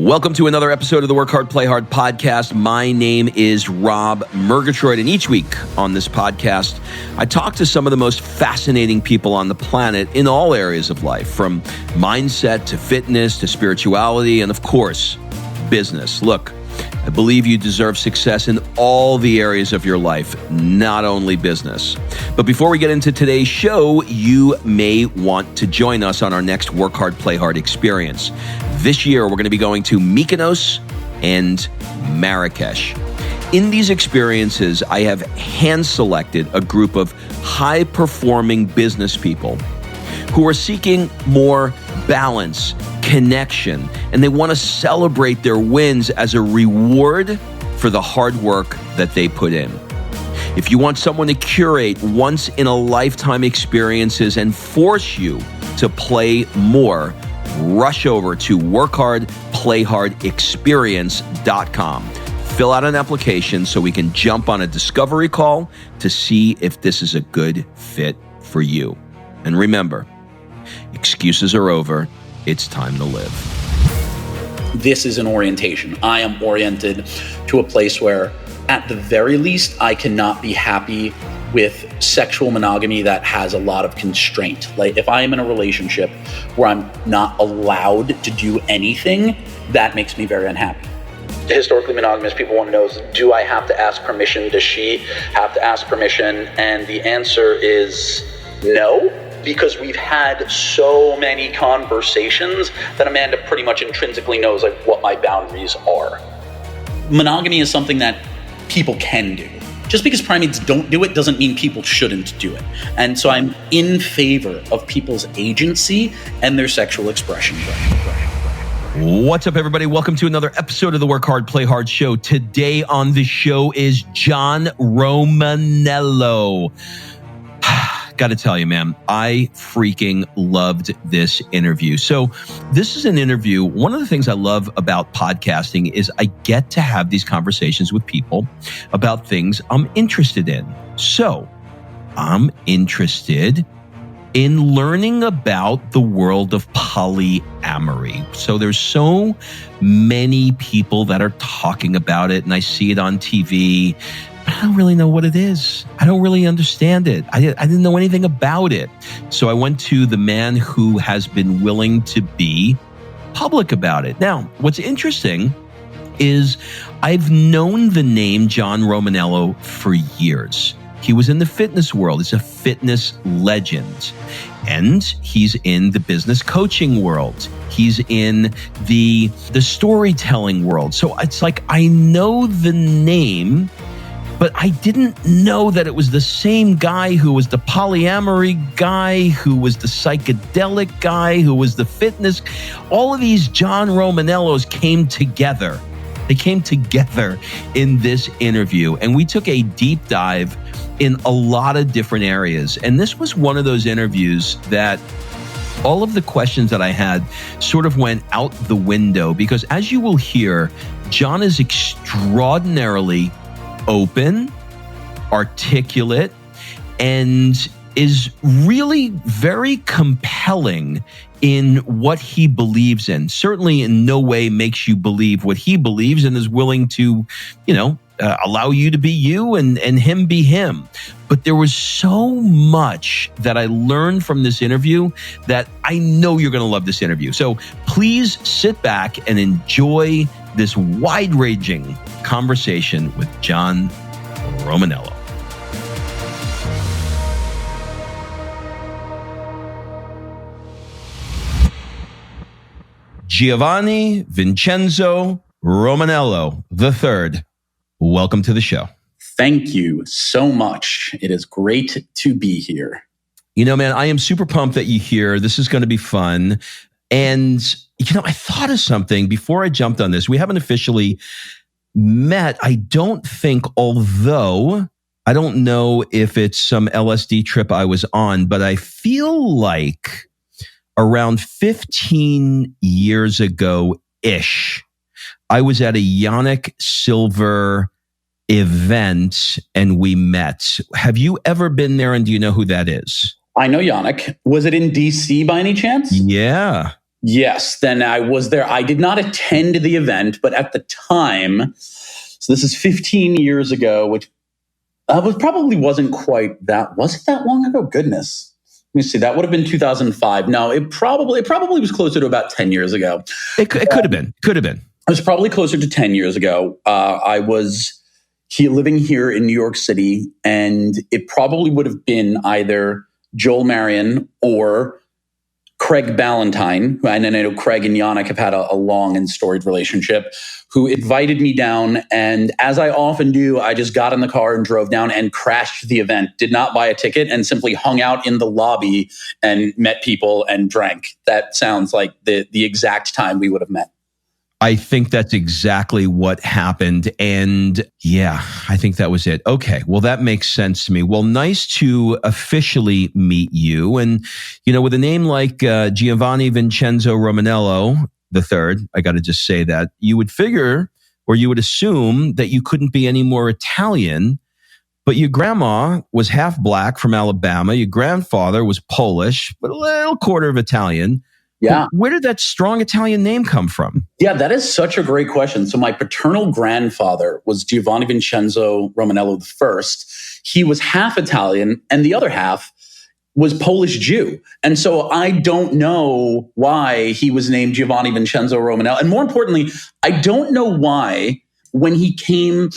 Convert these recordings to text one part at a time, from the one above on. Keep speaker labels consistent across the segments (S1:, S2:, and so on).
S1: Welcome to another episode of the Work Hard, Play Hard podcast. My name is Rob Murgatroyd, and each week on this podcast, I talk to some of the most fascinating people on the planet in all areas of life, from mindset to fitness to spirituality and, of course, business. Look, I believe you deserve success in all the areas of your life, not only business. But before we get into today's show, you may want to join us on our next Work Hard, Play Hard experience. This year, we're going to be going to Mykonos and Marrakesh. In these experiences, I have hand-selected a group of high-performing business people who are seeking more balance, connection, and they want to celebrate their wins as a reward for the hard work that they put in. If you want someone to curate once-in-a-lifetime experiences and force you to play more, rush over to workhardplayhardexperience.com. Fill out an application so we can jump on a discovery call to see if this is a good fit for you. And remember, excuses are over. It's time to live.
S2: This is an orientation. I am oriented to a place where, at the very least, I cannot be happy with sexual monogamy that has a lot of constraint. Like, if I am in a relationship where I'm not allowed to do anything, that makes me very unhappy. Historically monogamous people want to know, do I have to ask permission? Does she have to ask permission? And the answer is no, because we've had so many conversations that Amanda pretty much intrinsically knows like what my boundaries are. Monogamy is something that people can do. Just because primates don't do it doesn't mean people shouldn't do it. And so I'm in favor of people's agency and their sexual expression.
S1: What's up, everybody? Welcome to another episode of the Work Hard, Play Hard show. Today on the show is John Romaniello. Got to tell you, man, I freaking loved this interview. So this is an interview. One of the things I love about podcasting is I get to have these conversations with people about things I'm interested in. So I'm interested in learning about the world of polyamory. So there's so many people that are talking about it, and I see it on TV. I don't really know what it is. I don't really understand it. I didn't know anything about it. So I went to the man who has been willing to be public about it. Now, what's interesting is I've known the name John Romaniello for years. He was in the fitness world. He's a fitness legend. And he's in the business coaching world. He's in the storytelling world. So it's like I know the name, but I didn't know that it was the same guy who was the polyamory guy, who was the psychedelic guy, who was the fitness. All of these John Romaniellos came together. They came together in this interview, and we took a deep dive in a lot of different areas. And this was one of those interviews that all of the questions that I had sort of went out the window, because as you will hear, John is extraordinarily open, articulate, and is really very compelling in what he believes in. Certainly in no way makes you believe what he believes, and is willing to, allow you to be you and him be him. But there was so much that I learned from this interview that I know you're going to love this interview. So please sit back and enjoy this wide-ranging conversation with John Romaniello. Giovanni Vincenzo Romaniello III. Welcome to the show.
S2: Thank you so much. It is great to be here.
S1: You know, man, I am super pumped that you're here. This is going to be fun. And, I thought of something before I jumped on this. We haven't officially met, I don't think, although I don't know if it's some LSD trip I was on, but I feel like around 15 years ago-ish, I was at a Yannick Silver event and we met. Have you ever been there, and do you know who that is?
S2: I know Yannick. Was it in DC by any chance?
S1: Yeah.
S2: Yes, then I was there. I did not attend the event, but at the time, so this is 15 years ago, which probably wasn't quite that. Was it that long ago? Goodness. Let me see. That would have been 2005. No, it probably was closer to about 10 years ago.
S1: It could have been. Could have been.
S2: It was probably closer to 10 years ago. I was living here in New York City, and it probably would have been either Joel Marion or Craig Ballantyne, and I know Craig and Yannick have had a long and storied relationship, who invited me down. And as I often do, I just got in the car and drove down and crashed the event, did not buy a ticket, and simply hung out in the lobby and met people and drank. That sounds like the exact time we would have met.
S1: I think that's exactly what happened. And yeah, I think that was it. Okay. Well, that makes sense to me. Well, nice to officially meet you. And, with a name like Giovanni Vincenzo Romaniello III, I got to just say that, you would figure, or you would assume, that you couldn't be any more Italian. But your grandma was half black from Alabama. Your grandfather was Polish, but a little quarter of Italian.
S2: Yeah.
S1: Where did that strong Italian name come from?
S2: Yeah, that is such a great question. So my paternal grandfather was Giovanni Vincenzo Romaniello I. He was half Italian, and the other half was Polish Jew. And so I don't know why he was named Giovanni Vincenzo Romaniello. And more importantly, I don't know why when he came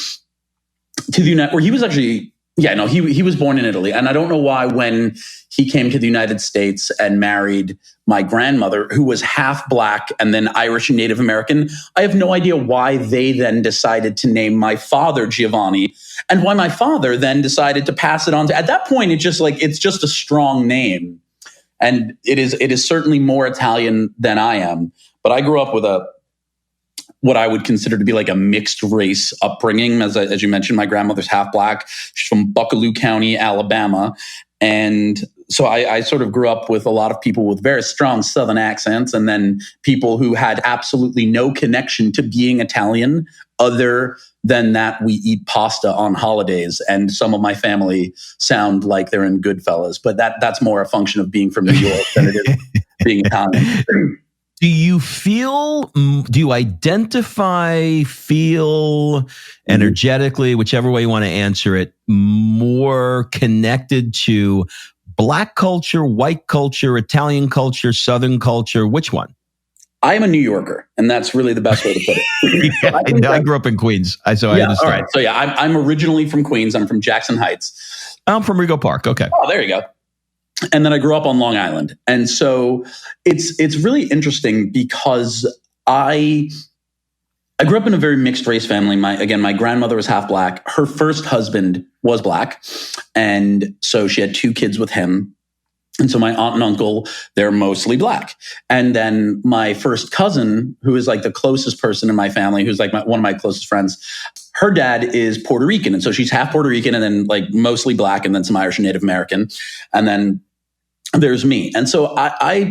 S2: to the United, or he was actually, he was born in Italy. And I don't know why when he came to the United States and married my grandmother, who was half black and then Irish and Native American, I have no idea why they then decided to name my father Giovanni, and why my father then decided to pass it on to, at that point, it's just a strong name. And it is certainly more Italian than I am. But I grew up with what I would consider to be like a mixed race upbringing. As you mentioned, my grandmother's half black. She's from Buccaloo County, Alabama. And so I sort of grew up with a lot of people with very strong Southern accents, and then people who had absolutely no connection to being Italian other than that we eat pasta on holidays. And some of my family sound like they're in Goodfellas, but that's more a function of being from New York than it is being Italian.
S1: Do you identify, feel energetically, whichever way you want to answer it, more connected to Black culture, white culture, Italian culture, Southern culture? Which one?
S2: I am a New Yorker, and that's really the best way to put it.
S1: I grew up in Queens, so I understand.
S2: All right. So I'm originally from Queens. I'm from Jackson Heights.
S1: I'm from Rego Park. Okay.
S2: Oh, there you go. And then I grew up on Long Island. And so it's really interesting because I grew up in a very mixed race family. My grandmother was half black. Her first husband was black. And so she had 2 kids with him. And so my aunt and uncle, they're mostly black. And then my first cousin, who is like the closest person in my family, who's like one of my closest friends, her dad is Puerto Rican. And so she's half Puerto Rican and then like mostly black and then some Irish and Native American. And then there's me. And so I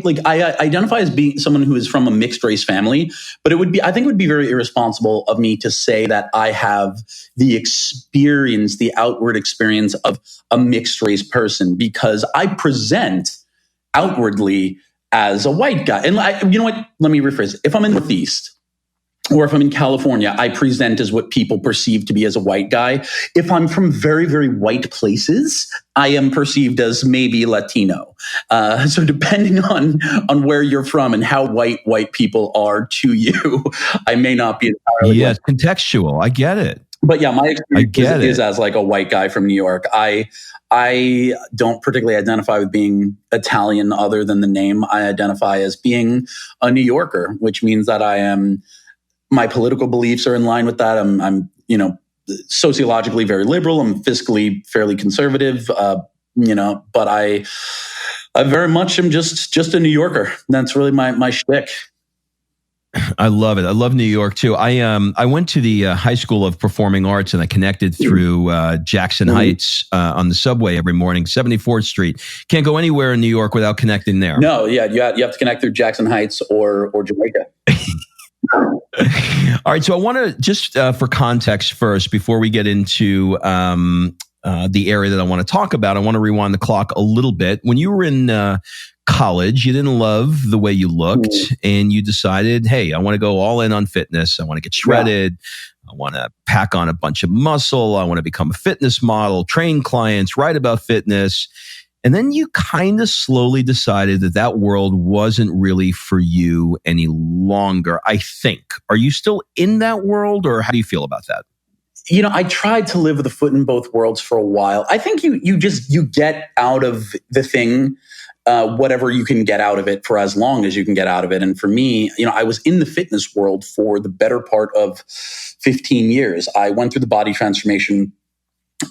S2: identify as being someone who is from a mixed race family, but I think it would be very irresponsible of me to say that I have the outward experience of a mixed race person, because I present outwardly as a white guy. And you know what? Let me rephrase. If I'm in the Northeast, or if I'm in California, I present as what people perceive to be as a white guy. If I'm from very, very white places, I am perceived as maybe Latino. So depending on where you're from and how white people are to you, I may not be entirely.
S1: Yes, contextual. I get it.
S2: But yeah, my experience is as like a white guy from New York. I don't particularly identify with being Italian other than the name. I identify as being a New Yorker, which means that my political beliefs are in line with that. I'm sociologically very liberal. I'm fiscally fairly conservative, but I very much am just a New Yorker. That's really my shtick.
S1: I love it. I love New York too. I went to the High School of Performing Arts, and I connected through Jackson Heights on the subway every morning, 74th Street. Can't go anywhere in New York without connecting there.
S2: No, yeah, you have to connect through Jackson Heights or Jamaica.
S1: All right. So I want to just for context first, before we get into the area that I want to talk about, I want to rewind the clock a little bit. When you were in college, you didn't love the way you looked, and you decided, hey, I want to go all in on fitness. I want to get shredded. I want to pack on a bunch of muscle. I want to become a fitness model, train clients, write about fitness. And then you kind of slowly decided that that world wasn't really for you any longer, I think. Are you still in that world, or how do you feel about that?
S2: I tried to live with a foot in both worlds for a while. I think you get out of the thing whatever you can get out of it for as long as you can get out of it. And for me, I was in the fitness world for the better part of 15 years. I went through the body transformation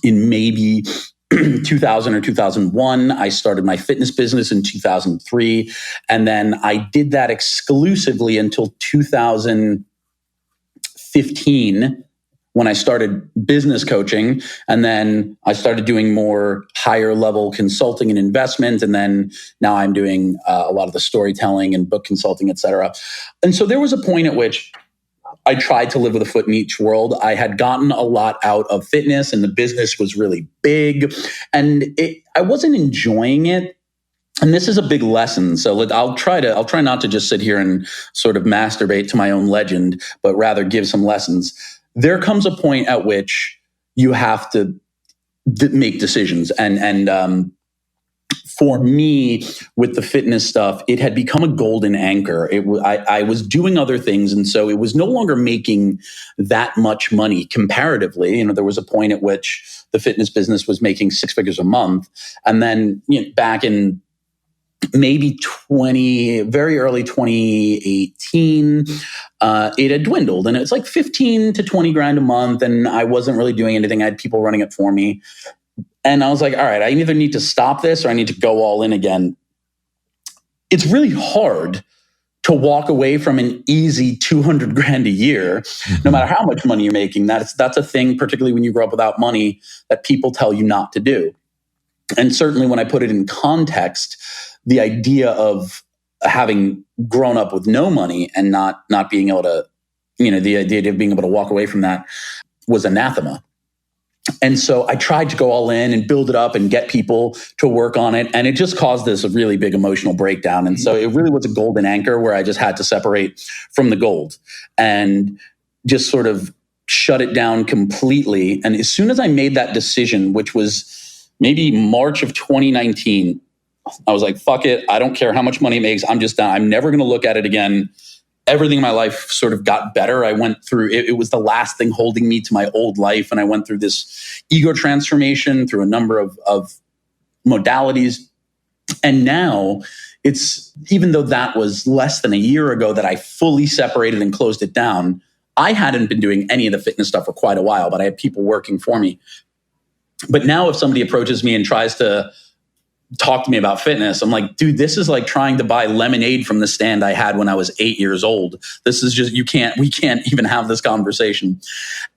S2: in maybe 2000 or 2001. I started my fitness business in 2003. And then I did that exclusively until 2015, when I started business coaching. And then I started doing more higher level consulting and investment. And then now I'm doing a lot of the storytelling and book consulting, et cetera. And so there was a point at which I tried to live with a foot in each world. I had gotten a lot out of fitness, and the business was really big, and I wasn't enjoying it. And this is a big lesson. So I'll try not to just sit here and sort of masturbate to my own legend, but rather give some lessons. There comes a point at which you have to make decisions. And for me, with the fitness stuff, it had become a golden anchor. I was doing other things, and so it was no longer making that much money comparatively. There was a point at which the fitness business was making 6 figures a month. And then back in maybe very early 2018, it had dwindled, and it's like 15 to 20 grand a month. And I wasn't really doing anything. I had people running it for me. And I was like, all right, I either need to stop this or I need to go all in again. It's really hard to walk away from an easy 200 grand a year, no matter how much money you're making. That's a thing, particularly when you grow up without money, that people tell you not to do. And certainly when I put it in context, the idea of having grown up with no money and not being able to, the idea of being able to walk away from that was anathema. And so I tried to go all in and build it up and get people to work on it. And it just caused this really big emotional breakdown. And so it really was a golden anchor where I just had to separate from the gold and just sort of shut it down completely. And as soon as I made that decision, which was maybe March of 2019, I was like, fuck it. I don't care how much money it makes. I'm just done. I'm never going to look at it again. Everything in my life sort of got better. I went through, it was the last thing holding me to my old life. And I went through this ego transformation through a number of modalities. And now it's, even though that was less than a year ago that I fully separated and closed it down, I hadn't been doing any of the fitness stuff for quite a while, but I had people working for me. But now if somebody approaches me and tries to talk to me about fitness, I'm like, dude, this is like trying to buy lemonade from the stand I had when I was 8 years old. This is just, we can't even have this conversation.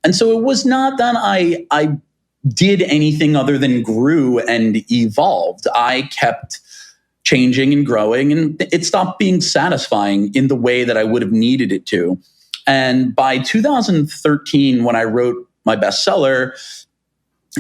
S2: And so it was not that I did anything other than grew and evolved. I kept changing and growing, and it stopped being satisfying in the way that I would have needed it to. And by 2013, when I wrote my bestseller,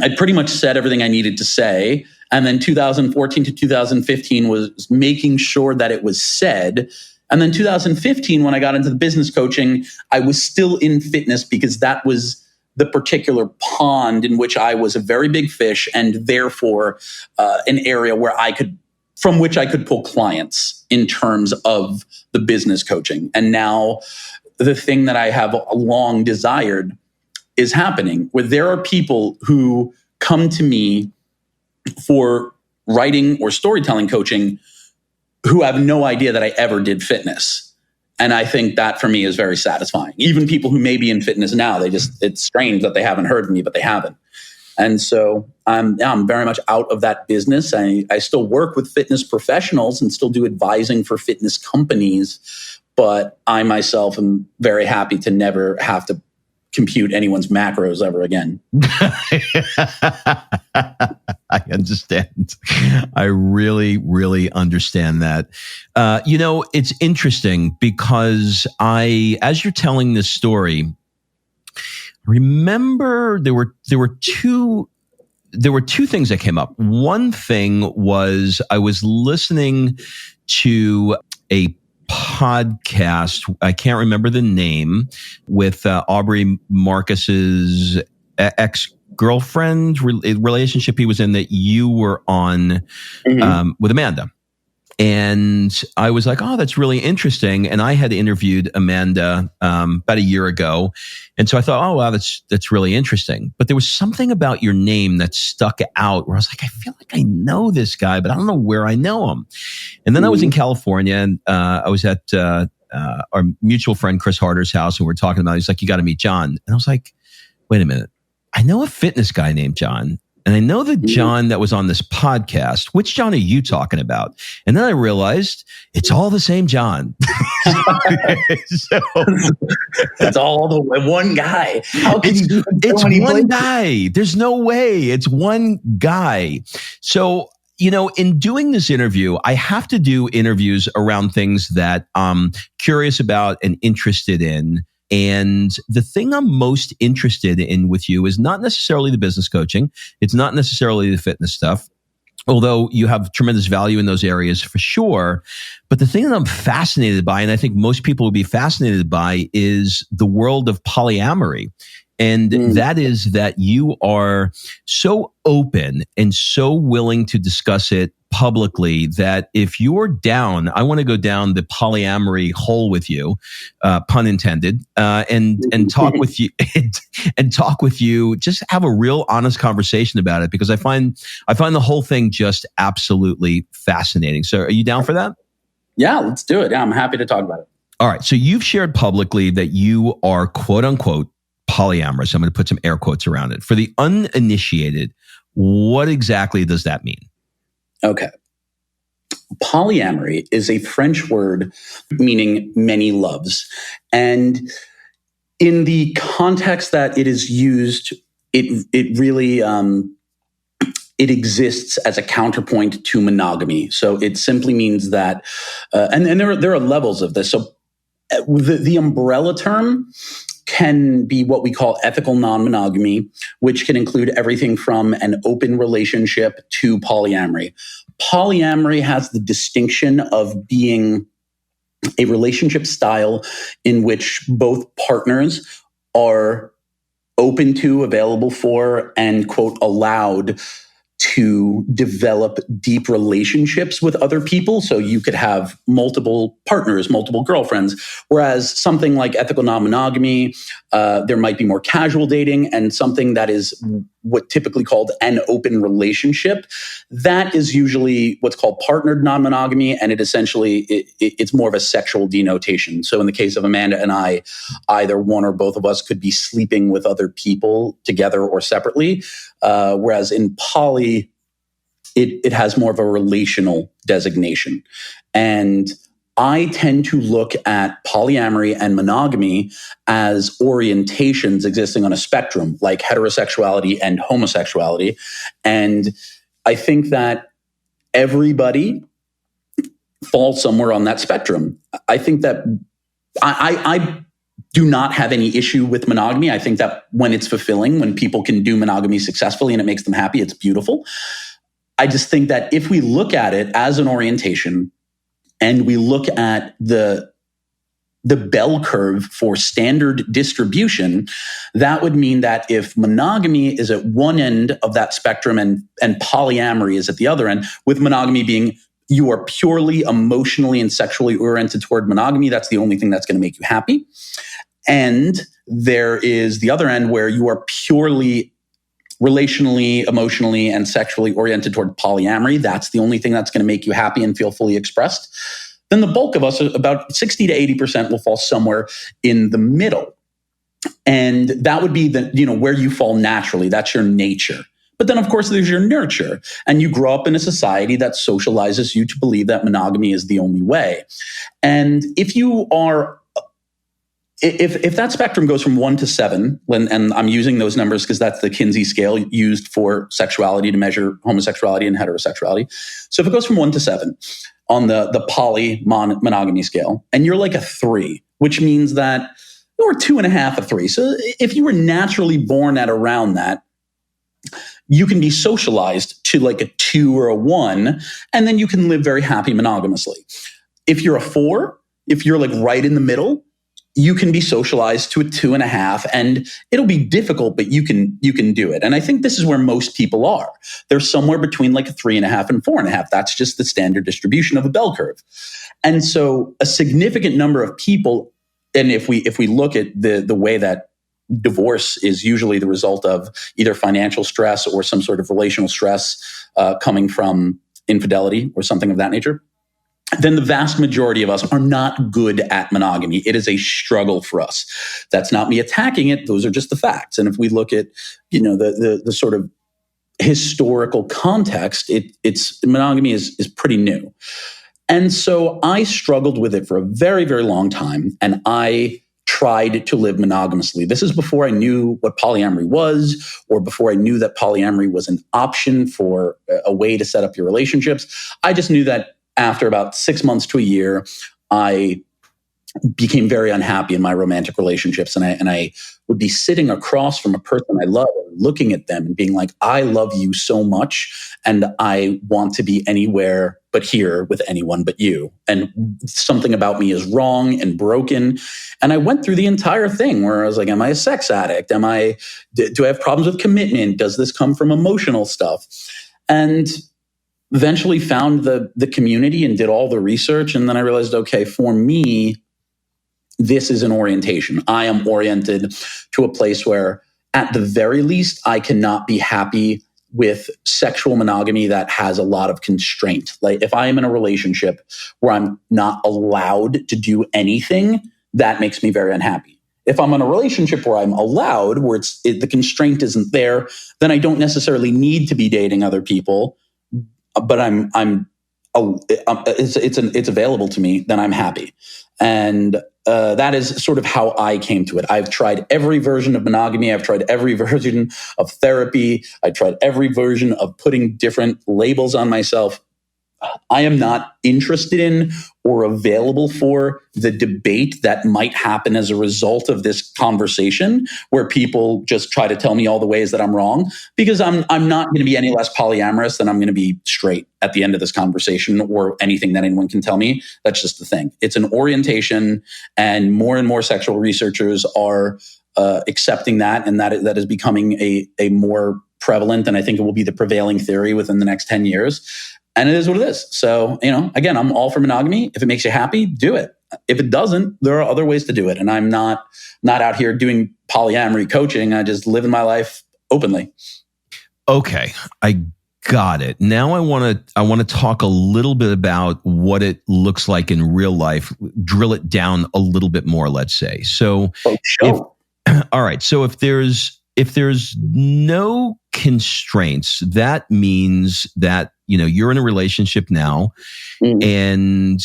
S2: I pretty much said everything I needed to say. And then 2014 to 2015 was making sure that it was said. And then 2015, when I got into the business coaching, I was still in fitness because that was the particular pond in which I was a very big fish, and therefore an area from which I could pull clients in terms of the business coaching. And now the thing that I have long desired is happening, where there are people who come to me for writing or storytelling coaching who have no idea that I ever did fitness. And I think that for me is very satisfying. Even people who may be in fitness now, it's strange that they haven't heard of me, but they haven't. And so I'm very much out of that business. I still work with fitness professionals and still do advising for fitness companies, but I myself am very happy to never have to compute anyone's macros ever again.
S1: I understand. I really, really understand that. It's interesting because as you're telling this story, remember there were two there were two things that came up. One thing was I was listening to a podcast, I can't remember the name, with Aubrey Marcus's ex-girlfriend relationship he was in that you were on with Amanda. And I was like, oh, that's really interesting. And I had interviewed Amanda about a year ago. And so I thought, oh, wow, that's really interesting. But there was something about your name that stuck out where I was like, I feel like I know this guy, but I don't know where I know him. And then I was in California, and I was at our mutual friend Chris Harder's house, and we were talking about it. He's like, you got to meet John. And I was like, wait a minute. I know a fitness guy named John. And I know the John that was on this podcast. Which John are you talking about? And then I realized it's all the same John.
S2: It's all the one guy. How can you do
S1: it's one guy. There's no way. It's one guy. So, in doing this interview, I have to do interviews around things that I'm curious about and interested in. And the thing I'm most interested in with you is not necessarily the business coaching. It's not necessarily the fitness stuff, although you have tremendous value in those areas for sure. But the thing that I'm fascinated by, and I think most people will be fascinated by, is the world of polyamory. And that is that you are so open and so willing to discuss it publicly that if you're down, I want to go down the polyamory hole with you, pun intended, and talk with you and talk with you. Just have a real honest conversation about it, because I find the whole thing just absolutely fascinating. So, are you down for that?
S2: Yeah, let's do it. Yeah, I'm happy to talk about it.
S1: All right. So you've shared publicly that you are quote unquote polyamorous. I'm going to put some air quotes around it. For the uninitiated, what exactly does that mean?
S2: Okay. Polyamory is a French word meaning many loves. And in the context that it is used, it really it exists as a counterpoint to monogamy. So it simply means that, and there are levels of this. So the umbrella term can be what we call ethical non-monogamy, which can include everything from an open relationship to polyamory. Polyamory has the distinction of being a relationship style in which both partners are open to, available for, and, quote, allowed to develop deep relationships with other people. So you could have multiple partners, multiple girlfriends, whereas something like ethical non-monogamy, there might be more casual dating, and something that is what typically called an open relationship. That is usually what's called partnered non-monogamy, and it's more of a sexual denotation. So in the case of Amanda and I, either one or both of us could be sleeping with other people together or separately, whereas in poly, it has more of a relational designation. And I tend to look at polyamory and monogamy as orientations existing on a spectrum, like heterosexuality and homosexuality. And I think that everybody falls somewhere on that spectrum. I think that I do not have any issue with monogamy. I think that when it's fulfilling, when people can do monogamy successfully and it makes them happy, it's beautiful. I just think that if we look at it as an orientation, and we look at the bell curve for standard distribution, that would mean that if monogamy is at one end of that spectrum and polyamory is at the other end, with monogamy being you are purely emotionally and sexually oriented toward monogamy, that's the only thing that's going to make you happy. And there is the other end where you are purely relationally, emotionally, and sexually oriented toward polyamory. That's the only thing that's going to make you happy and feel fully expressed. Then the bulk of us, about 60 to 80%, will fall somewhere in the middle. And that would be where you fall naturally. That's your nature. But then, of course, there's your nurture. And you grow up in a society that socializes you to believe that monogamy is the only way. And if you are If that spectrum goes from 1 to 7, and I'm using those numbers because that's the Kinsey scale used for sexuality to measure homosexuality and heterosexuality. So if it goes from 1 to 7 on the poly monogamy scale, and you're like a 3, which means that you're 2.5 of 3. So if you were naturally born at around that, you can be socialized to like a 2 or a 1, and then you can live very happy monogamously. If you're a 4, if you're like right in the middle, you can be socialized to a 2.5, and it'll be difficult, but you can do it. And I think this is where most people are. They're somewhere between like a 3.5 and 4.5. That's just the standard distribution of a bell curve. And so a significant number of people, and if we look at the way that divorce is usually the result of either financial stress or some sort of relational stress coming from infidelity or something of that nature, then the vast majority of us are not good at monogamy. It is a struggle for us. That's not me attacking it. Those are just the facts. And if we look at, the sort of historical context, it's monogamy is pretty new. And so I struggled with it for a very, very long time. And I tried to live monogamously. This is before I knew what polyamory was, or before I knew that polyamory was an option for a way to set up your relationships. I just knew that after about 6 months to a year, I became very unhappy in my romantic relationships. And I would be sitting across from a person I love, looking at them and being like, I love you so much, and I want to be anywhere but here with anyone but you. And something about me is wrong and broken. And I went through the entire thing where I was like, am I a sex addict? Do I have problems with commitment? Does this come from emotional stuff? And eventually found the community and did all the research. And then I realized, okay, for me, this is an orientation. I am oriented to a place where, at the very least, I cannot be happy with sexual monogamy that has a lot of constraint. Like if I am in a relationship where I'm not allowed to do anything, that makes me very unhappy. If I'm in a relationship where I'm allowed, where the constraint isn't there, then I don't necessarily need to be dating other people, but it's available to me, then I'm happy. And that is sort of how I came to it. I've tried every version of monogamy. I've tried every version of therapy. I tried every version of putting different labels on myself. I am not interested in or available for the debate that might happen as a result of this conversation, where people just try to tell me all the ways that I'm wrong, because I'm not going to be any less polyamorous than I'm going to be straight at the end of this conversation or anything that anyone can tell me. That's just the thing. It's an orientation, and more sexual researchers are accepting that, and that is becoming a more prevalent, and I think it will be the prevailing theory within the next 10 years. And it is what it is. So, again, I'm all for monogamy. If it makes you happy, do it. If it doesn't, there are other ways to do it. And I'm not out here doing polyamory coaching. I just live in my life openly.
S1: Okay, I got it. Now I want to talk a little bit about what it looks like in real life. Drill it down a little bit more, let's say. So, all right. So if there's no constraints, that means that you're in a relationship now, and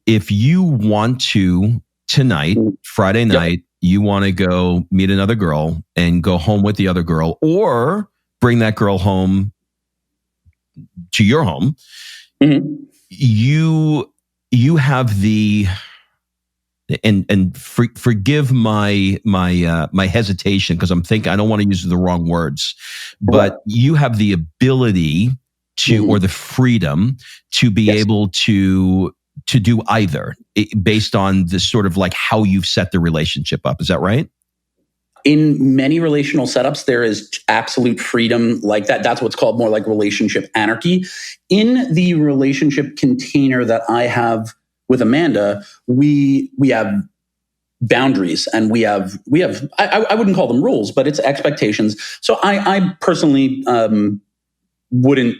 S1: if you want to tonight, Friday night, you want to go meet another girl and go home with the other girl, or bring that girl home to your home, you have the forgive my hesitation, because I'm thinking I don't want to use the wrong words, but you have the ability to, or the freedom to be able to do either, based on the sort of like how you've set the relationship up. Is that right?
S2: In many relational setups, there is absolute freedom like that. That's what's called more like relationship anarchy. In the relationship container that I have with Amanda, we have boundaries, and we have I wouldn't call them rules, but it's expectations. So I personally wouldn't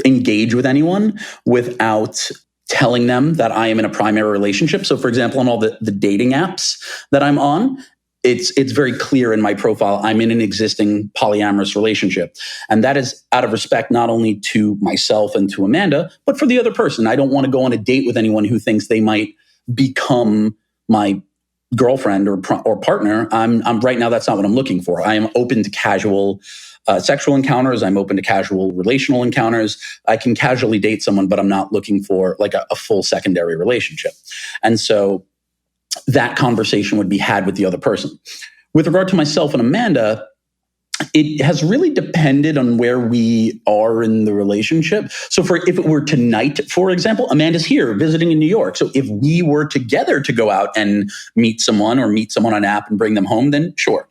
S2: engage with anyone without telling them that I am in a primary relationship. So for example, on all the dating apps that I'm on, it's very clear in my profile, I'm in an existing polyamorous relationship. And that is out of respect, not only to myself and to Amanda, but for the other person. I don't want to go on a date with anyone who thinks they might become my girlfriend or partner. I'm right now, that's not what I'm looking for. I am open to casual sexual encounters. I'm open to casual relational encounters. I can casually date someone, but I'm not looking for like a full secondary relationship. And so that conversation would be had with the other person. With regard to myself and Amanda, it has really depended on where we are in the relationship. So if it were tonight, for example, Amanda's here visiting in New York. So if we were together to go out and meet someone on an app and bring them home, then sure.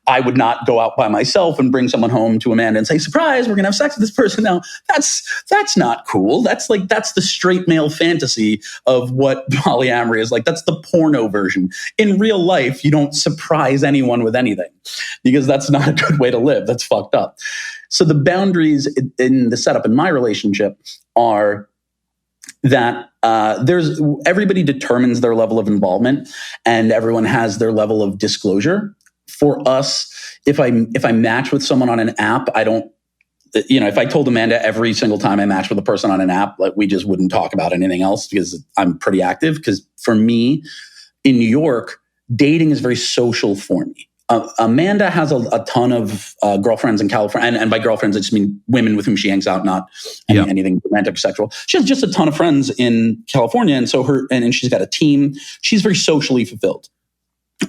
S2: I would not go out by myself and bring someone home to Amanda and say, surprise, we're going to have sex with this person now. That's not cool. That's the straight male fantasy of what polyamory is like. That's the porno version. In real life, you don't surprise anyone with anything because that's not a good way to live. That's fucked up. So the boundaries in the setup in my relationship are that everybody determines their level of involvement and everyone has their level of disclosure. For us, if I match with someone on an app, I don't, if I told Amanda every single time I match with a person on an app, like we just wouldn't talk about anything else because I'm pretty active. Because for me in New York, dating is very social for me. Amanda has a ton of girlfriends in California. And by girlfriends, I just mean women with whom she hangs out, not anything romantic or sexual. She has just a ton of friends in California. And so and she's got a team. She's very socially fulfilled.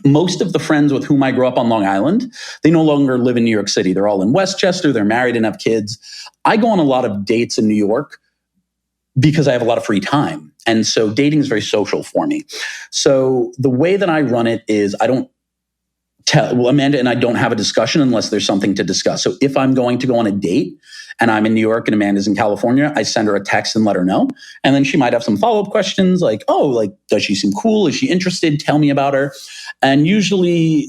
S2: Most of the friends with whom I grew up on Long Island, they no longer live in New York City. They're all in Westchester. They're married and have kids. I go on a lot of dates in New York because I have a lot of free time. And so dating is very social for me. So the way that I run it is I don't Amanda and I don't have a discussion unless there's something to discuss. So if I'm going to go on a date and I'm in New York and Amanda's in California, I send her a text and let her know. And then she might have some follow-up questions like, does she seem cool? Is she interested? Tell me about her. And usually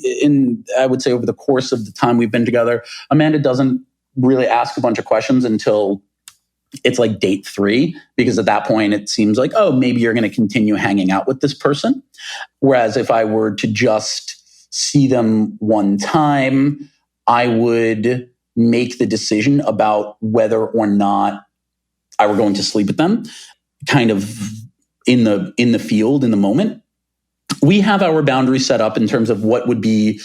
S2: I would say over the course of the time we've been together, Amanda doesn't really ask a bunch of questions until it's like date 3, because at that point it seems like, maybe you're going to continue hanging out with this person. Whereas if I were to just see them one time, I would make the decision about whether or not I were going to sleep with them kind of in the field, in the moment. We have our boundaries set up in terms of what would be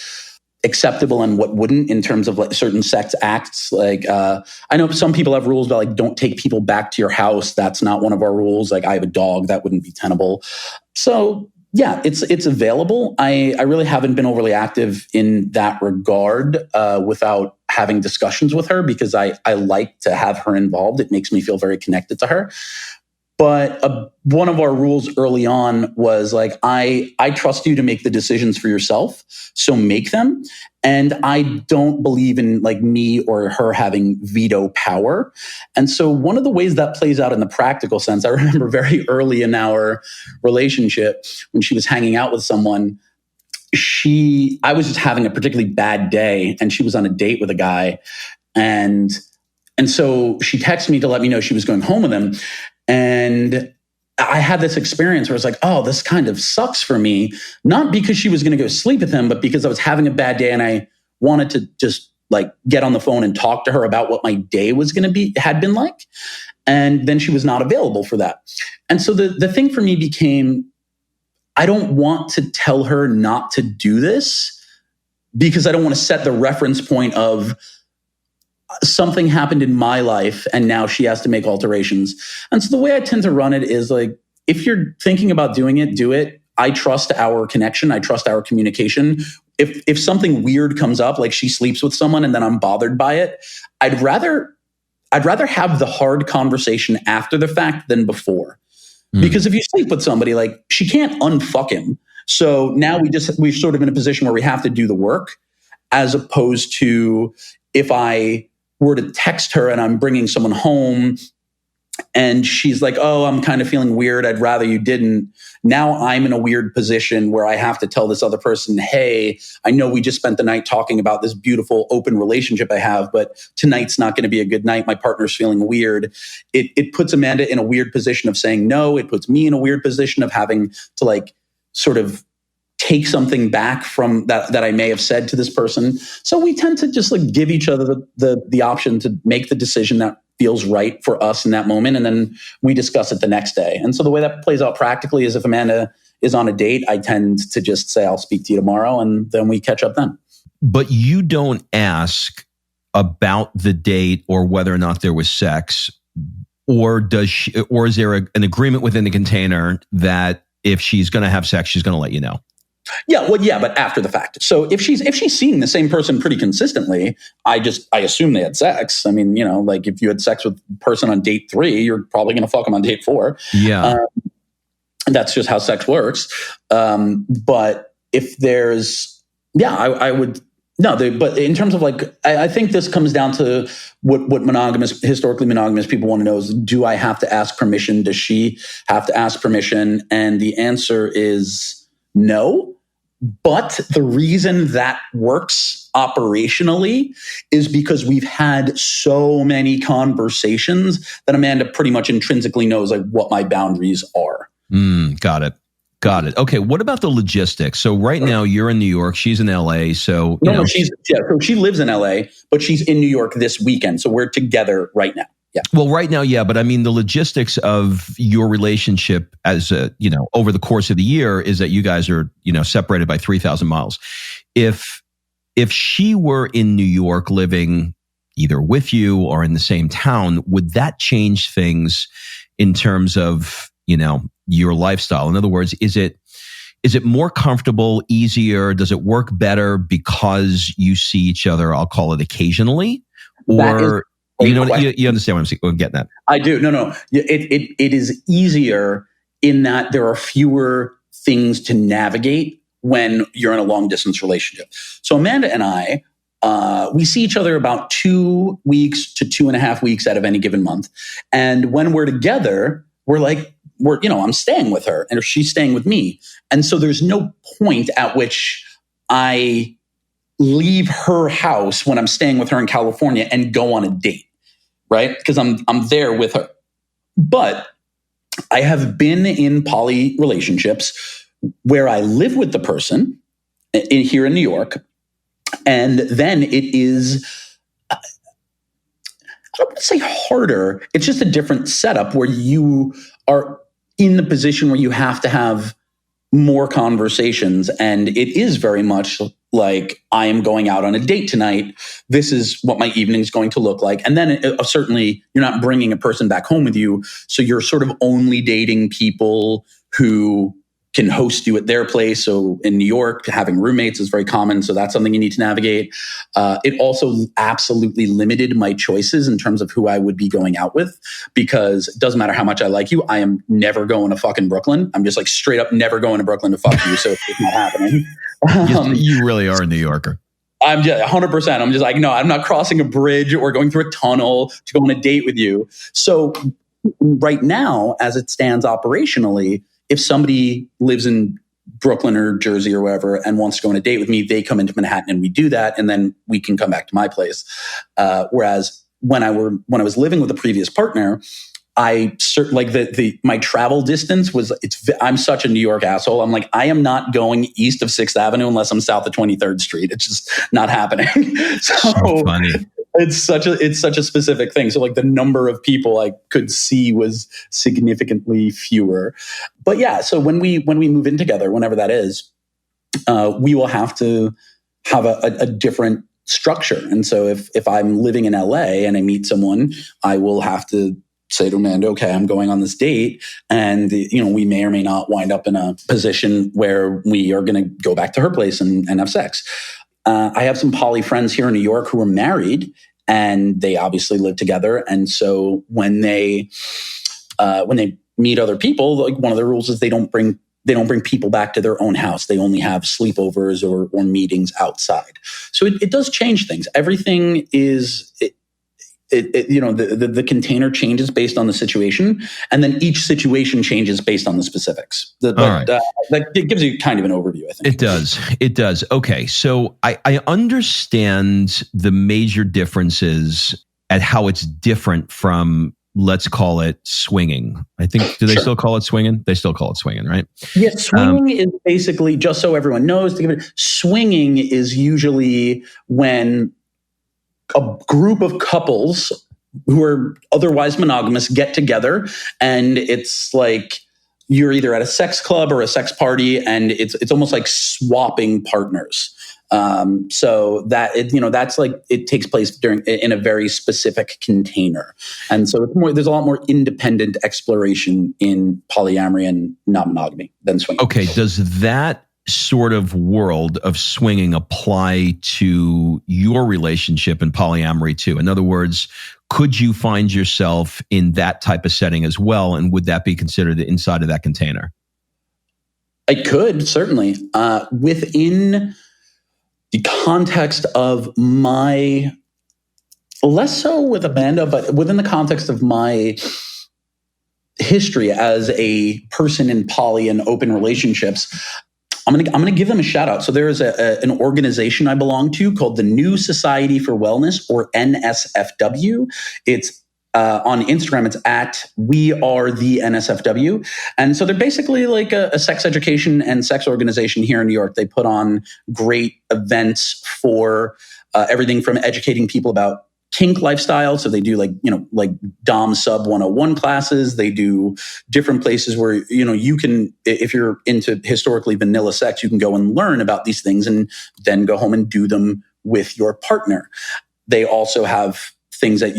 S2: acceptable and what wouldn't in terms of like certain sex acts. Like, I know some people have rules about like, don't take people back to your house. That's not one of our rules. Like I have a dog, that wouldn't be tenable. So yeah, it's available. I really haven't been overly active in that regard without having discussions with her because I like to have her involved. It makes me feel very connected to her. But one of our rules early on was like, I trust you to make the decisions for yourself, so make them. And I don't believe in like me or her having veto power. And so one of the ways that plays out in the practical sense, I remember very early in our relationship when she was hanging out with someone, I was just having a particularly bad day and she was on a date with a guy. And so she texted me to let me know she was going home with him. And I had this experience where it's like, this kind of sucks for me, not because she was going to go sleep with him, but because I was having a bad day and I wanted to just like get on the phone and talk to her about what my day was had been like. And then she was not available for that. And so the thing for me became, I don't want to tell her not to do this because I don't want to set the reference point of something happened in my life and now she has to make alterations. And so the way I tend to run it is like, if you're thinking about doing it, do it. I trust our connection. I trust our communication. If something weird comes up, like she sleeps with someone and then I'm bothered by it, I'd rather have the hard conversation after the fact than before. Because if you sleep with somebody, like she can't unfuck him. So now we're sort of in a position where we have to do the work, as opposed to if I were to text her and I'm bringing someone home and she's like, I'm kind of feeling weird, I'd rather you didn't. Now I'm in a weird position where I have to tell this other person, hey, I know we just spent the night talking about this beautiful open relationship I have, but tonight's not going to be a good night. My partner's feeling weird. It puts Amanda in a weird position of saying no. It puts me in a weird position of having to like sort of take something back from that I may have said to this person. So we tend to just like give each other the option to make the decision that feels right for us in that moment. And then we discuss it the next day. And so the way that plays out practically is if Amanda is on a date, I tend to just say, I'll speak to you tomorrow. And then we catch up then.
S1: But you don't ask about the date or whether or not there was sex, or is there an agreement within the container that if she's going to have sex, she's going to let you know?
S2: Yeah, well, yeah, but after the fact. So if she's seeing the same person pretty consistently, I assume they had sex. I mean, like if you had sex with a person on date 3, you're probably going to fuck them on date 4.
S1: Yeah.
S2: That's just how sex works. But if there's, I would. No, but in terms of like, I think this comes down to what historically monogamous people want to know is, do I have to ask permission? Does she have to ask permission? And the answer is no. But the reason that works operationally is because we've had so many conversations that Amanda pretty much intrinsically knows like what my boundaries are.
S1: Got it. Okay, what about the logistics? So right now you're in New York, she's in LA. So
S2: so she lives in LA, but she's in New York this weekend. So we're together right now. Yeah.
S1: Well, right now, yeah, but I mean the logistics of your relationship as over the course of the year is that you guys are separated by 3,000 miles. If she were in New York living either with you or in the same town, would that change things in terms of your lifestyle? In other words, is it more comfortable, easier? Does it work better because you see each other, I'll call it occasionally? Or you understand what I'm getting at? I do.
S2: No. It is easier in that there are fewer things to navigate when you're in a long distance relationship. So Amanda and I, we see each other about 2 weeks to 2.5 weeks out of any given month. And when we're together, I'm staying with her and she's staying with me. And so there's no point at which I leave her house when I'm staying with her in California and go on a date, right? Because I'm there with her. But I have been in poly relationships where I live with the person here in New York. And then it is, I don't want to say harder. It's just a different setup where you are in the position where you have to have more conversations. And it is very much like, I am going out on a date tonight. This is what my evening is going to look like. And then certainly you're not bringing a person back home with you. So you're sort of only dating people who can host you at their place. So in New York, having roommates is very common. So that's something you need to navigate. It also absolutely limited my choices in terms of who I would be going out with, because it doesn't matter how much I like you, I am never going to fucking Brooklyn. I'm just like straight up never going to Brooklyn to fuck you. So it's not happening.
S1: You really are a New Yorker.
S2: I'm just 100%. I'm just like, no, I'm not crossing a bridge or going through a tunnel to go on a date with you. So right now, as it stands operationally, if somebody lives in Brooklyn or Jersey or wherever and wants to go on a date with me, they come into Manhattan and we do that, and then we can come back to my place. Whereas when I was living with a previous partner, my travel distance was, I'm such a New York asshole. I'm like, I am not going east of 6th Avenue unless I'm south of 23rd Street. It's just not happening. So funny. It's such a specific thing. So like the number of people I could see was significantly fewer. But yeah, so when we move in together, whenever that is, we will have to have a different structure. And so if I'm living in LA and I meet someone, I will have to say to Amanda, okay, I'm going on this date, and we may or may not wind up in a position where we are going to go back to her place and have sex. I have some poly friends here in New York who are married, and they obviously live together. And so when they meet other people, like one of the rules is they don't bring people back to their own house. They only have sleepovers or meetings outside. So it does change things. Everything is. The container changes based on the situation, and then each situation changes based on the specifics. That gives you kind of an overview, I think.
S1: It does. Okay, so I understand the major differences at how it's different from, let's call it swinging. I think, do they still call it swinging? They still call it swinging, right?
S2: Yeah, swinging is basically, just so everyone knows, swinging is usually when a group of couples who are otherwise monogamous get together, and it's like you're either at a sex club or a sex party, and it's almost like swapping partners. So that that's like, it takes place in a very specific container, and so there's a lot more independent exploration in polyamory and non-monogamy than swinging.
S1: Okay, does that sort of world of swinging apply to your relationship and polyamory too? In other words, could you find yourself in that type of setting as well? And would that be considered inside of that container?
S2: I could, certainly. Within the context of my, less so with Amanda, but within the context of my history as a person in poly and open relationships, I'm gonna give them a shout out. So there is an organization I belong to called the New Society for Wellness, or NSFW. It's on Instagram. It's at We Are the NSFW, and so they're basically like a sex education and sex organization here in New York. They put on great events for everything from educating people about kink lifestyle. So they do like Dom Sub 101 classes. They do different places where, you can, if you're into historically vanilla sex, you can go and learn about these things and then go home and do them with your partner. They also have things that,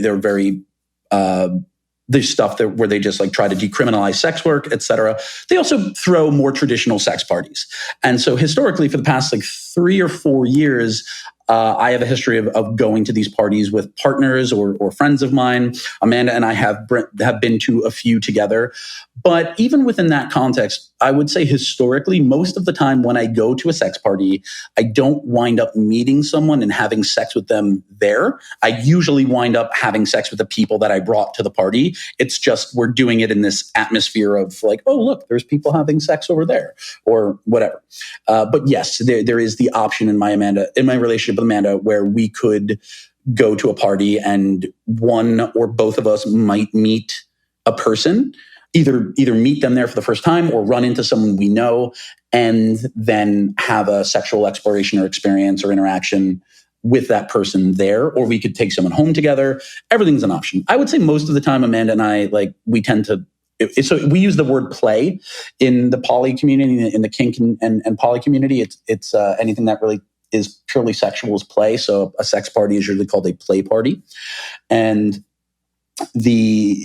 S2: they're very, there's stuff where they just like try to decriminalize sex work, etc. They also throw more traditional sex parties. And so historically, for the past like 3 or 4 years, I have a history of going to these parties with partners or friends of mine. Amanda and I have been to a few together. But even within that context, I would say historically, most of the time when I go to a sex party, I don't wind up meeting someone and having sex with them there. I usually wind up having sex with the people that I brought to the party. It's just we're doing it in this atmosphere of like, oh, look, there's people having sex over there or whatever. But yes, there is the option in my relationship with Amanda where we could go to a party and one or both of us might meet a person, either meet them there for the first time or run into someone we know and then have a sexual exploration or experience or interaction with that person there, or we could take someone home together. Everything's an option. I would say most of the time, Amanda and I, we tend to, so we use the word play in the poly community, in the kink and poly community. It's anything that really is purely sexual is play. So a sex party is usually called a play party. And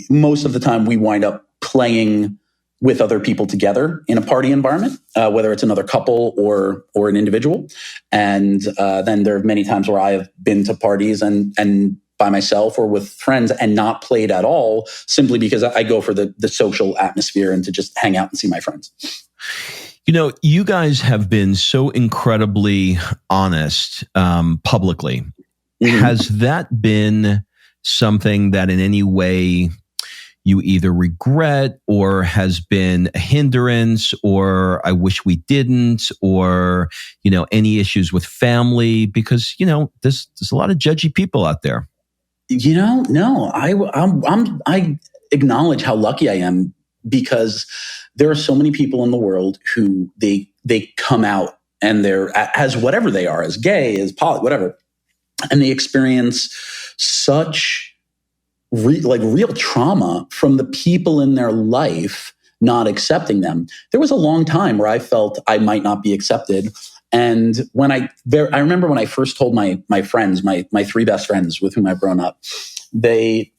S2: most of the time we wind up playing with other people together in a party environment, whether it's another couple or an individual. And then there are many times where I have been to parties and by myself or with friends and not played at all, simply because I go for the social atmosphere and to just hang out and see my friends.
S1: You guys have been so incredibly honest publicly. Mm-hmm. Has that been something that in any way you either regret or has been a hindrance or I wish we didn't, or, any issues with family? Because, there's a lot of judgy people out there.
S2: No, I acknowledge how lucky I am because there are so many people in the world who they come out and they're as whatever they are, as gay, as poly, whatever. And they experience such real trauma from the people in their life not accepting them. There was a long time where I felt I might not be accepted. And when I remember when I first told my friends, my 3 best friends with whom I've grown up, I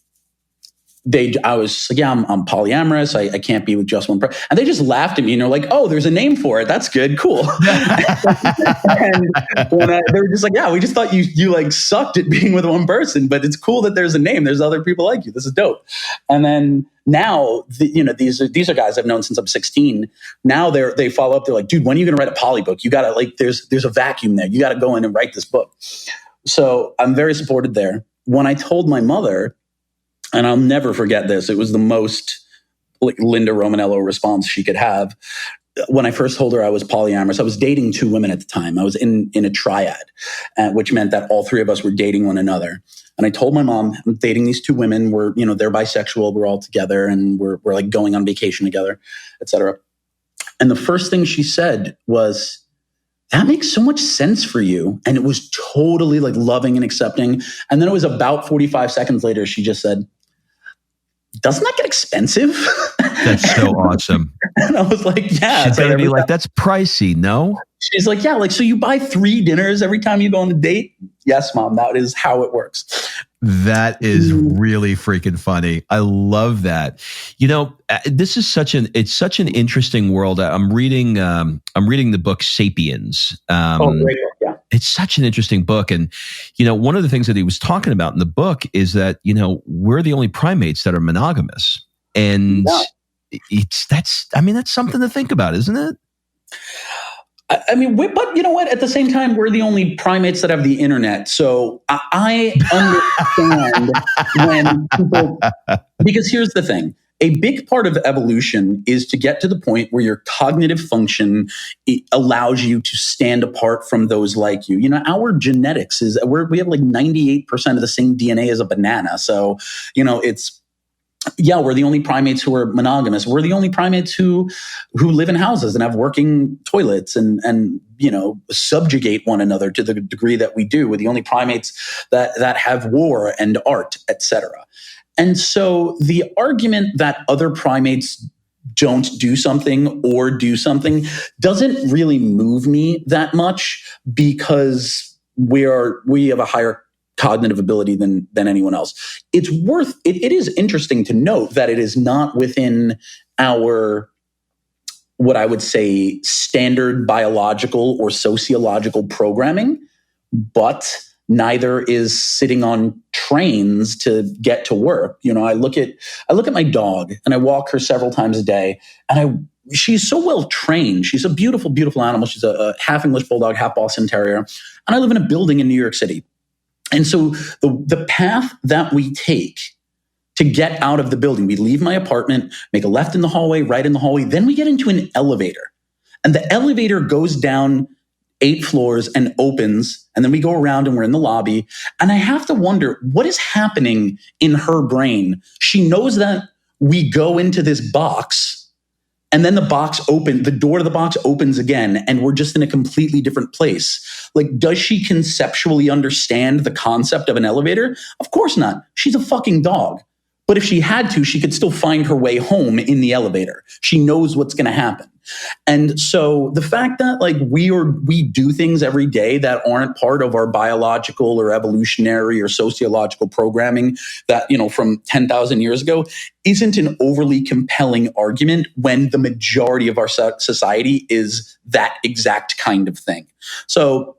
S2: was like, yeah, I'm polyamorous. I can't be with just one person. And they just laughed at me and they're like, oh, there's a name for it. That's good. Cool. And they were just like, yeah, we just thought you sucked at being with one person, but it's cool that there's a name. There's other people like you. This is dope. And then now, these are guys I've known since I'm 16. Now they follow up. They're like, dude, when are you going to write a poly book? You got to there's a vacuum there. You got to go in and write this book. So I'm very supported there. When I told my mother, and I'll never forget this, it was the most Linda Romaniello response she could have. When I first told her I was polyamorous, I was dating 2 women at the time. I was in a triad, which meant that all 3 of us were dating one another. And I told my mom, I'm dating these 2 women. They're bisexual. We're all together and we're like going on vacation together, et cetera. And the first thing she said was, that makes so much sense for you. And it was totally like loving and accepting. And then it was about 45 seconds later, she just said, doesn't that get expensive?
S1: That's so awesome.
S2: And I was like, yeah.
S1: She's going to be like, that's pricey, no?
S2: She's like, yeah, so you buy 3 dinners every time you go on a date? Yes, mom, that is how it works.
S1: That is really freaking funny. I love that. This is such an interesting world. I'm reading the book Sapiens.
S2: Great book, yeah.
S1: It's such an interesting book. And, one of the things that he was talking about in the book is that, we're the only primates that are monogamous. And that's something to think about, isn't it?
S2: I mean, but you know what? At the same time, we're the only primates that have the internet. So I understand when people, because here's the thing. A big part of evolution is to get to the point where your cognitive function allows you to stand apart from those like you. Our genetics is, we have like 98% of the same DNA as a banana. So, we're the only primates who are monogamous. We're the only primates who live in houses and have working toilets and subjugate one another to the degree that we do. We're the only primates that have war and art, etc. And so the argument that other primates don't do something or do something doesn't really move me that much, because we have a higher cognitive ability than anyone else. It is interesting to note that it is not within our, what I would say, standard biological or sociological programming, but neither is sitting on trains to get to work. I look at my dog and I walk her several times a day, and she's so well trained. She's a beautiful, beautiful animal. She's a half English bulldog, half Boston Terrier. And I live in a building in New York City. And so the path that we take to get out of the building, we leave my apartment, make a left in the hallway, right in the hallway, then we get into an elevator. And the elevator goes down 8 floors and opens, and then we go around and we're in the lobby. And I have to wonder, what is happening in her brain? She knows that we go into this box, and then the door to the box opens again, and we're just in a completely different place. Like, does she conceptually understand the concept of an elevator? Of course not. She's a fucking dog. But if she had to, she could still find her way home in the elevator. She knows what's going to happen. And so the fact that we do things every day that aren't part of our biological or evolutionary or sociological programming that, from 10,000 years ago isn't an overly compelling argument when the majority of our society is that exact kind of thing. So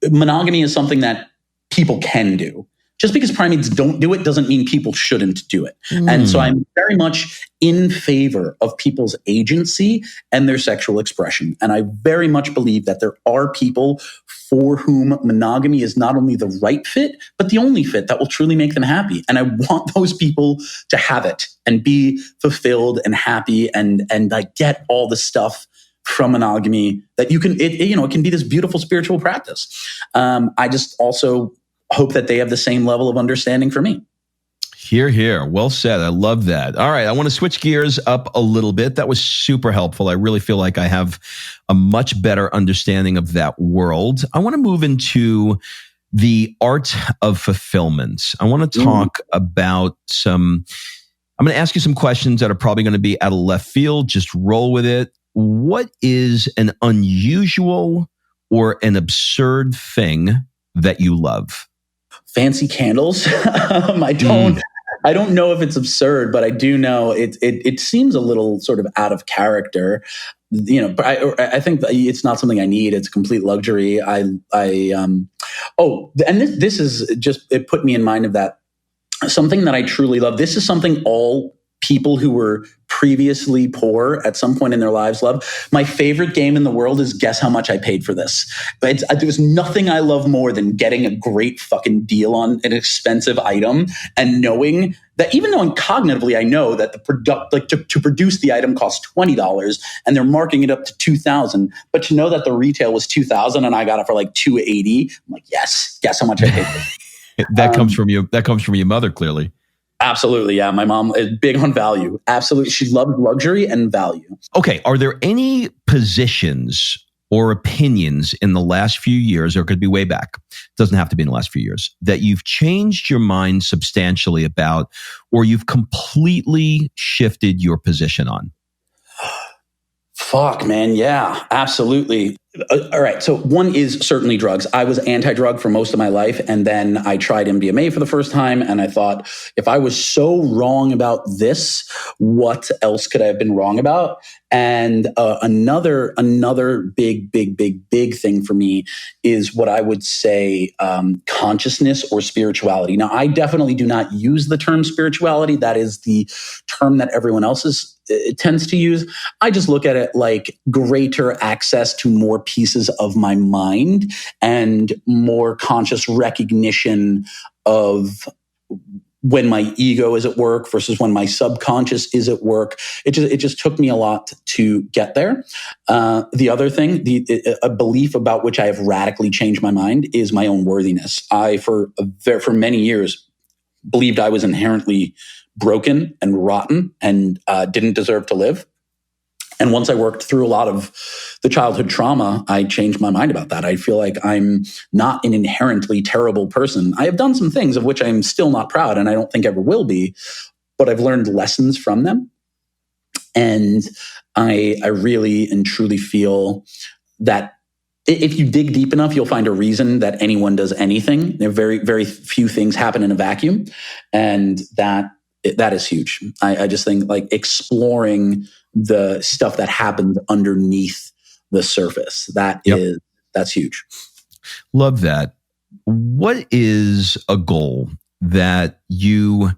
S2: monogamy is something that people can do. Just because primates don't do it doesn't mean people shouldn't do it. And so I'm very much in favor of people's agency and their sexual expression. And I very much believe that there are people for whom monogamy is not only the right fit, but the only fit that will truly make them happy. And I want those people to have it and be fulfilled and happy and get all the stuff from monogamy that it can be this beautiful spiritual practice. I just also hope that they have the same level of understanding for me.
S1: Hear, hear. Well said. I love that. All right. I want to switch gears up a little bit. That was super helpful. I really feel like I have a much better understanding of that world. I want to move into the art of fulfillment. I want to talk about I'm going to ask you some questions that are probably going to be out of left field. Just roll with it. What is an unusual or an absurd thing that you love?
S2: Fancy candles. I don't know if it's absurd, but I do know it seems a little sort of out of character. But I think it's not something I need. It's a complete luxury. And this is just, it put me in mind of that. Something that I truly love. This is something all people who were previously poor at some point in their lives love. My favorite game in the world is Guess How Much I Paid for This. But there's nothing I love more than getting a great fucking deal on an expensive item and knowing that, even though cognitively I know that the product, to produce the item costs $20 and they're marking it up to $2,000, but to know that the retail was $2,000 and I got it for like $280, I'm like, yes, guess how much I paid for it.
S1: That comes from you. That comes from your mother, clearly.
S2: Absolutely. Yeah. My mom is big on value. Absolutely. She loves luxury and value.
S1: Okay. Are there any positions or opinions in the last few years, or it could be way back, it doesn't have to be in the last few years, that you've changed your mind substantially about, or you've completely shifted your position on?
S2: Fuck, man. Yeah, absolutely. All right. So one is certainly drugs. I was anti-drug for most of my life. And then I tried MDMA for the first time. And I thought, if I was so wrong about this, what else could I have been wrong about? And another big thing for me is what I would say consciousness or spirituality. Now, I definitely do not use the term spirituality. That is the term that everyone else tends to use. I just look at it like greater access to more pieces of my mind and more conscious recognition of when my ego is at work versus when my subconscious is at work. It just took me a lot to get there. The other thing, a belief about which I have radically changed my mind is my own worthiness. I, for many years, believed I was inherently broken and rotten and didn't deserve to live. And once I worked through a lot of the childhood trauma, I changed my mind about that. I feel like I'm not an inherently terrible person. I have done some things of which I'm still not proud, and I don't think ever will be, but I've learned lessons from them. And I really and truly feel that if you dig deep enough, you'll find a reason that anyone does anything. There are very, very few things happen in a vacuum. And that is huge. I just think like exploring the stuff that happened underneath the surface, that's huge.
S1: Love that. What is a goal that you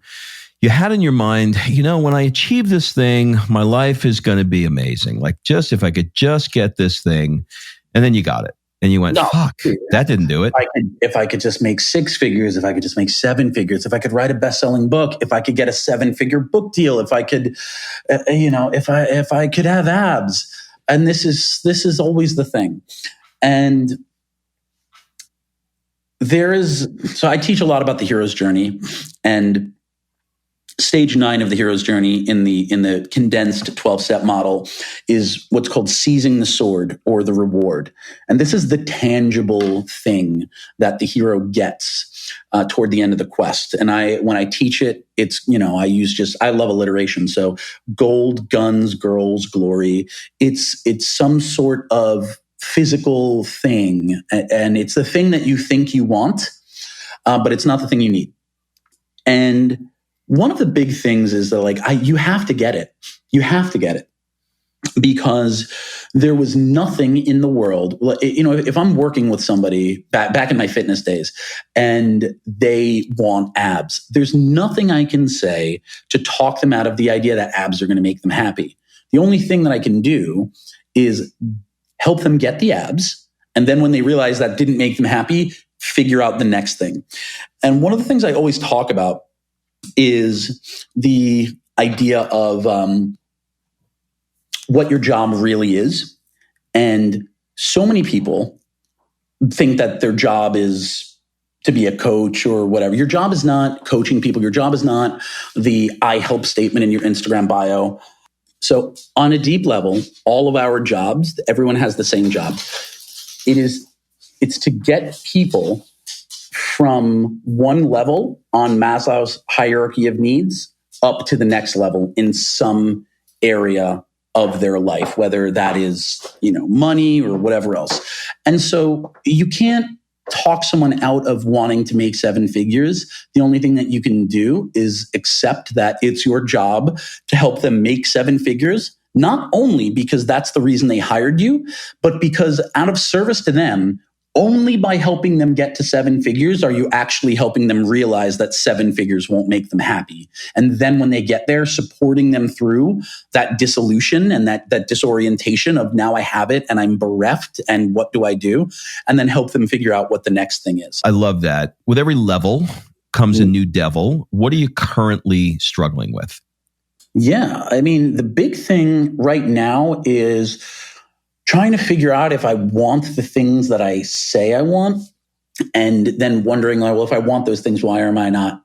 S1: had in your mind? When I achieve this thing, my life is going to be amazing. Like, just if I could just get this thing, and then you got it. And you went, fuck, that didn't do it.
S2: If I could just make 6 figures, if I could just make 7 figures, if I could write a best-selling book, if I could get a 7-figure book deal, if I could, if I could have abs. And this is always the thing. And so I teach a lot about the hero's journey, and stage 9 of the hero's journey in the condensed 12-step model is what's called seizing the sword or the reward. And this is the tangible thing that the hero gets toward the end of the quest. And when I teach it, it's, I love alliteration. So gold, guns, girls, glory. It's some sort of physical thing. And it's the thing that you think you want, but it's not the thing you need. And one of the big things is that you have to get it. You have to get it because there was nothing in the world. If I'm working with somebody back in my fitness days and they want abs, there's nothing I can say to talk them out of the idea that abs are going to make them happy. The only thing that I can do is help them get the abs. And then when they realize that didn't make them happy, figure out the next thing. And one of the things I always talk about is the idea of what your job really is. And so many people think that their job is to be a coach or whatever. Your job is not coaching people. Your job is not the I help statement in your Instagram bio. So on a deep level, all of our jobs, everyone has the same job. It's to get people from one level on Maslow's hierarchy of needs up to the next level in some area of their life, whether that is, money or whatever else. And so you can't talk someone out of wanting to make 7 figures. The only thing that you can do is accept that it's your job to help them make 7 figures, not only because that's the reason they hired you, but because out of service to them, only by helping them get to 7 figures are you actually helping them realize that 7 figures won't make them happy. And then when they get there, supporting them through that dissolution and that disorientation of now I have it and I'm bereft and what do I do? And then help them figure out what the next thing is.
S1: I love that. With every level comes a new devil. What are you currently struggling with?
S2: Yeah, the big thing right now is trying to figure out if I want the things that I say I want, and then wondering, well, if I want those things, why am I not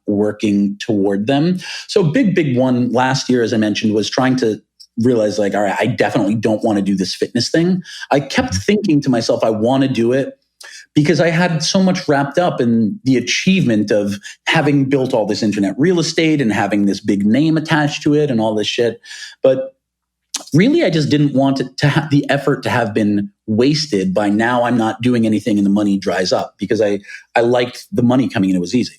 S2: working toward them? So big one last year, as I mentioned, was trying to realize all right, I definitely don't want to do this fitness thing. I kept thinking to myself, I want to do it because I had so much wrapped up in the achievement of having built all this internet real estate and having this big name attached to it and all this shit. But really, I just didn't want it to have the effort to have been wasted by now I'm not doing anything and the money dries up, because I liked the money coming in. It was easy.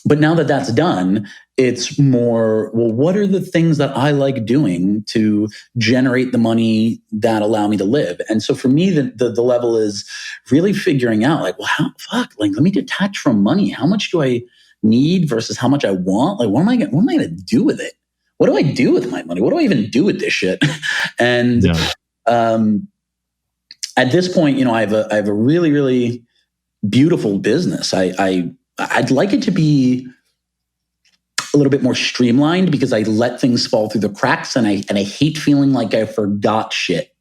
S2: But now that that's done, it's more, well, what are the things that I like doing to generate the money that allow me to live? And so for me, the level is really figuring out like, well, let me detach from money. How much do I need versus how much I want? Like, what am I going to do with it? What do I do with my money? What do I even do with this shit? And at this point, I have a really, really beautiful business. I'd like it to be a little bit more streamlined, because I let things fall through the cracks, and I hate feeling like I forgot shit.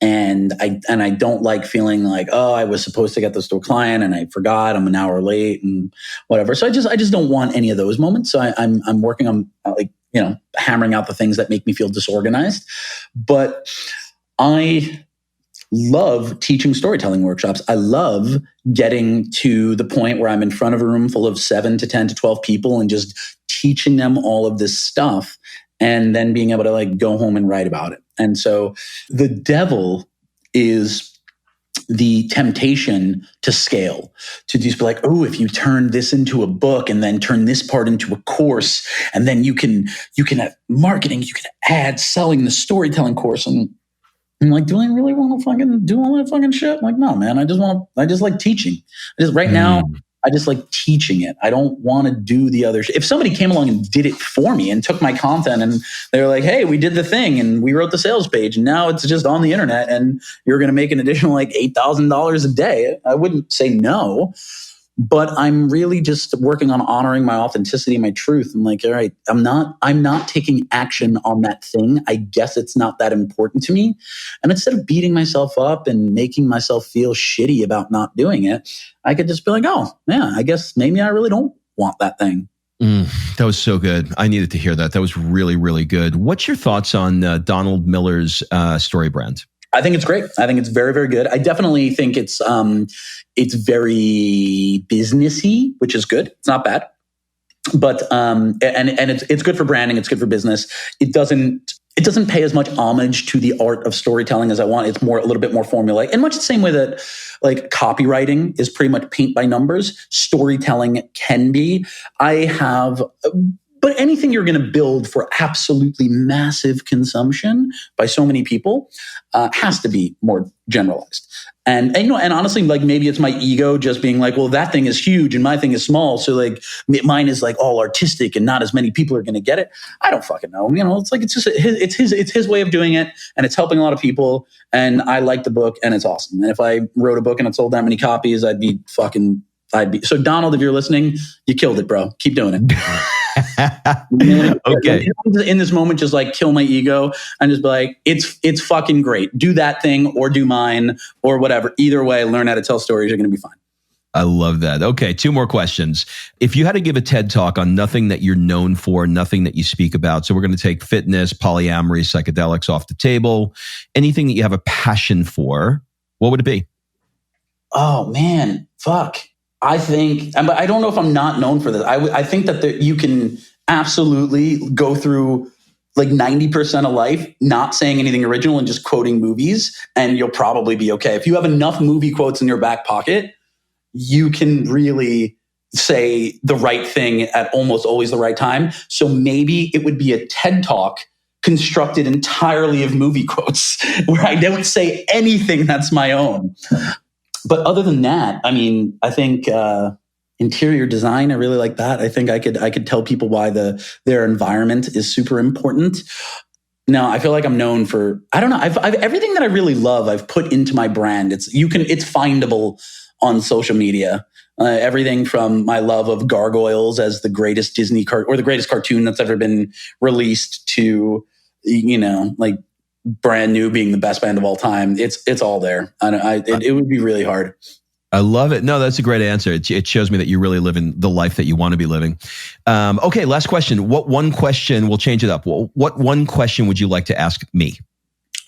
S2: And I don't like feeling like, oh, I was supposed to get this to a client and I forgot, I'm an hour late and whatever. So I just don't want any of those moments. So I'm working on hammering out the things that make me feel disorganized. But I love teaching storytelling workshops. I love getting to the point where I'm in front of a room full of 7 to 10 to 12 people and just teaching them all of this stuff, and then being able to like go home and write about it. And so the devil is the temptation to scale, to just be like, oh, if you turn this into a book and then turn this part into a course, and then you can have marketing, you can add selling the storytelling course. And I'm like, do I really want to fucking do all that fucking shit? I'm like, no, man, I just like teaching. Now, I just like teaching it. I don't want to do the other shit. If somebody came along and did it for me and took my content and they were like, hey, we did the thing and we wrote the sales page and now it's just on the internet and you're going to make an additional like $8,000 a day, I wouldn't say no. But I'm really just working on honoring my authenticity, my truth. I'm like, all right, I'm not taking action on that thing. I guess it's not that important to me. And instead of beating myself up and making myself feel shitty about not doing it, I could just be like, oh, yeah, I guess maybe I really don't want that thing.
S1: That was so good. I needed to hear that. That was really, really good. What's your thoughts on Donald Miller's story brand?
S2: I think it's great. I think it's very, very good. I definitely think it's very businessy, which is good. It's not bad, but and it's good for branding. It's good for business. It doesn't pay as much homage to the art of storytelling as I want. It's a little bit more formulaic, in much the same way that like copywriting is pretty much paint by numbers. Storytelling can be. But anything you're going to build for absolutely massive consumption by so many people has to be more generalized. And honestly, like maybe it's my ego just being like, well, that thing is huge and my thing is small, so like mine is like all artistic and not as many people are going to get it. I don't fucking know. It's like it's his way of doing it, and it's helping a lot of people. And I like the book, and it's awesome. And if I wrote a book and it sold that many copies, I'd be. So Donald, if you're listening, you killed it, bro. Keep doing it.
S1: Okay.
S2: In this moment, just like kill my ego and just be like, it's fucking great. Do that thing or do mine or whatever. Either way, learn how to tell stories. You're going to be fine.
S1: I love that. Okay, 2 more questions. If you had to give a TED talk on nothing that you're known for, nothing that you speak about, so we're going to take fitness, polyamory, psychedelics off the table, anything that you have a passion for, what would it be?
S2: Oh man, fuck. I think, but I don't know if I'm not known for this. I think that you can absolutely go through like 90% of life not saying anything original and just quoting movies, and you'll probably be okay. If you have enough movie quotes in your back pocket, you can really say the right thing at almost always the right time. So maybe it would be a TED Talk constructed entirely of movie quotes where I don't say anything that's my own. But other than that, I mean, I think interior design, I really like that. I think I could tell people why their environment is super important. Now, I feel like I'm known for, I don't know, I've everything that I really love, I've put into my brand. It's findable on social media. Everything from my love of gargoyles as the greatest Disney or the greatest cartoon that's ever been released to, like Brand New being the best band of all time. It's all there. It would be really hard.
S1: I love it. No, that's a great answer. It shows me that you're really living the life that you want to be living. Okay, last question. What one question, we'll change it up. What one question would you like to ask me?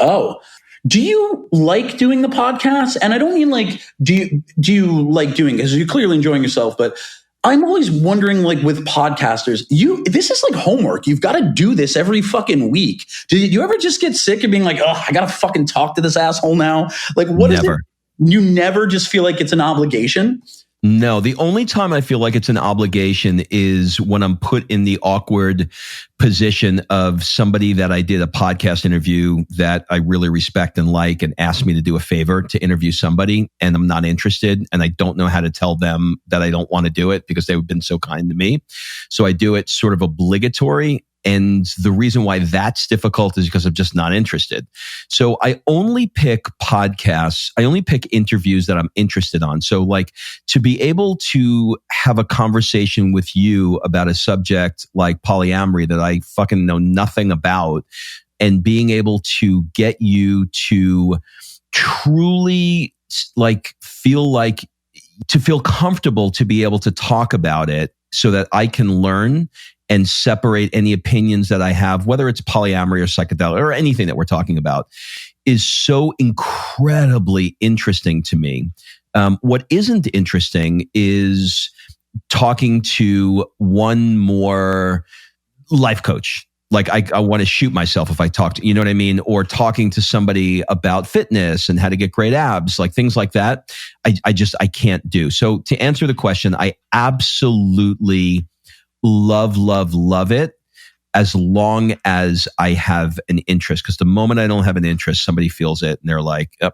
S2: Oh, do you like doing the podcast? And I don't mean like, do you like doing it? Because you're clearly enjoying yourself, but I'm always wondering, like with podcasters, this is like homework. You've got to do this every fucking week. Do you ever just get sick of being like, oh, I got to fucking talk to this asshole now? Like, what is it? You never just feel like it's an obligation?
S1: No, the only time I feel like it's an obligation is when I'm put in the awkward position of somebody that I did a podcast interview that I really respect and like and asked me to do a favor to interview somebody, and I'm not interested and I don't know how to tell them that I don't want to do it because they've been so kind to me. So I do it sort of obligatory. And the reason why that's difficult is because I'm just not interested. So I only pick podcasts. I only pick interviews that I'm interested on. So like to be able to have a conversation with you about a subject like polyamory that I fucking know nothing about, and being able to get you to truly feel comfortable to be able to talk about it so that I can learn and separate any opinions that I have, whether it's polyamory or psychedelic or anything that we're talking about, is so incredibly interesting to me. What isn't interesting is talking to one more life coach. Like I want to shoot myself if I talk to, you know what I mean? Or talking to somebody about fitness and how to get great abs, like things like that. I can't do. So to answer the question, I absolutely love it as long as I have an interest. Because the moment I don't have an interest, somebody feels it and they're like, oh,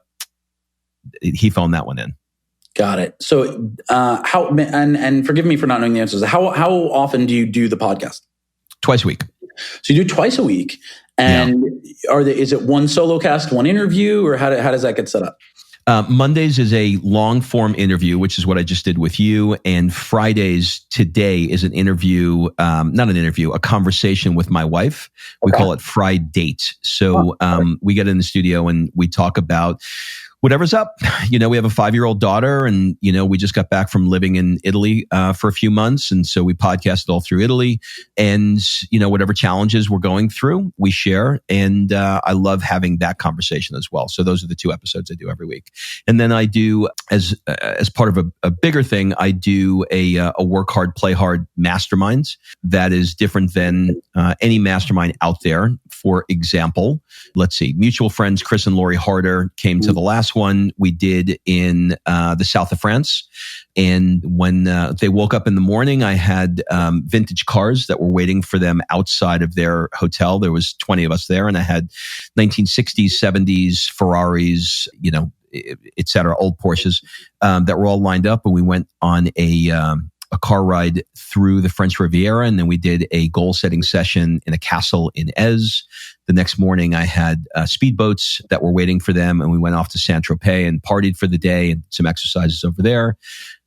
S1: he phoned that one in.
S2: Got it. So how, and forgive me for not knowing the answers. How often do you do the podcast?
S1: Twice a week.
S2: So you do twice a week, and is it one solo cast, one interview, or how does that get set up?
S1: Mondays is a long form interview, which is what I just did with you. And Fridays today is an interview, not an interview, a conversation with my wife. We call it Fri Date. So we get in the studio and we talk about whatever's up. You know, we have a 5-year-old daughter, and, you know, we just got back from living in Italy for a few months. And so we podcasted all through Italy, and, you know, whatever challenges we're going through, we share. And I love having that conversation as well. So those are the 2 episodes I do every week. And then I do, as part of a bigger thing, I do a work hard, play hard mastermind that is different than any mastermind out there. For example, let's see, mutual friends Chris and Lori Harder came to the last one we did in the south of France. And when they woke up in the morning, I had vintage cars that were waiting for them outside of their hotel. There was 20 of us there, and I had 1960s, 70s Ferraris, you know, et cetera, old Porsches that were all lined up. And we went on a car ride through the French Riviera, and then we did a goal-setting session in a castle in Ez. The next morning, I had speedboats that were waiting for them, and we went off to Saint-Tropez and partied for the day and some exercises over there.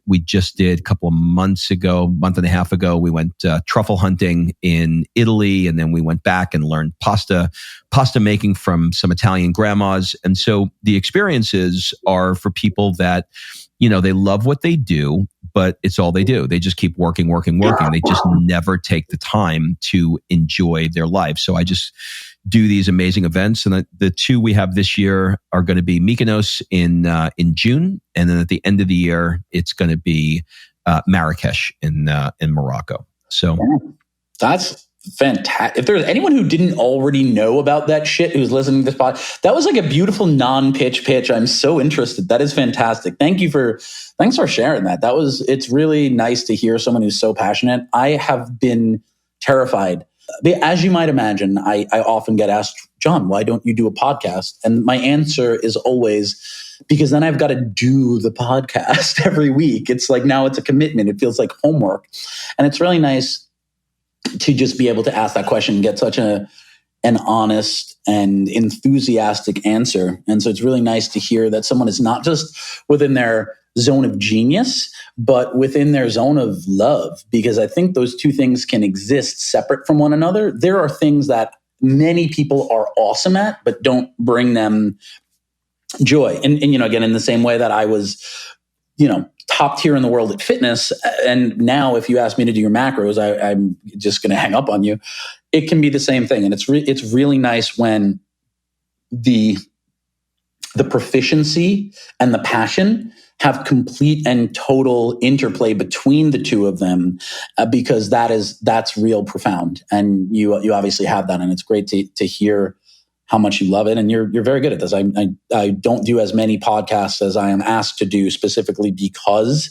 S1: We just did a couple of month and a half ago, we went truffle hunting in Italy, and then we went back and learned pasta making from some Italian grandmas. And so the experiences are for people that, you know, they love what they do, but it's all they do. They just keep working. They just never take the time to enjoy their life. So I just do these amazing events. And the 2 we have this year are going to be Mykonos in June. And then at the end of the year, it's going to be Marrakesh in Morocco. So
S2: that's fantastic. If there's anyone who didn't already know about that shit who's listening to this pod, that was like a beautiful non-pitch. I'm so interested. That is fantastic. Thanks for sharing that. It's really nice to hear someone who's so passionate. I have been terrified. As you might imagine, I often get asked, John, why don't you do a podcast? And my answer is always, because then I've got to do the podcast every week. It's like, now it's a commitment. It feels like homework. And it's really nice to just be able to ask that question and get such an honest and enthusiastic answer. And so it's really nice to hear that someone is not just within their zone of genius, but within their zone of love, because I think those 2 things can exist separate from one another. There are things that many people are awesome at, but don't bring them joy. And you know, again, in the same way that I was, you know, top tier in the world at fitness, and now if you ask me to do your macros, I'm just going to hang up on you. It can be the same thing. And it's really nice when the the proficiency and the passion have complete and total interplay between the two of them, because that's real profound. And you obviously have that, and it's great to hear how much you love it. And you're very good at this. I don't do as many podcasts as I am asked to do, specifically because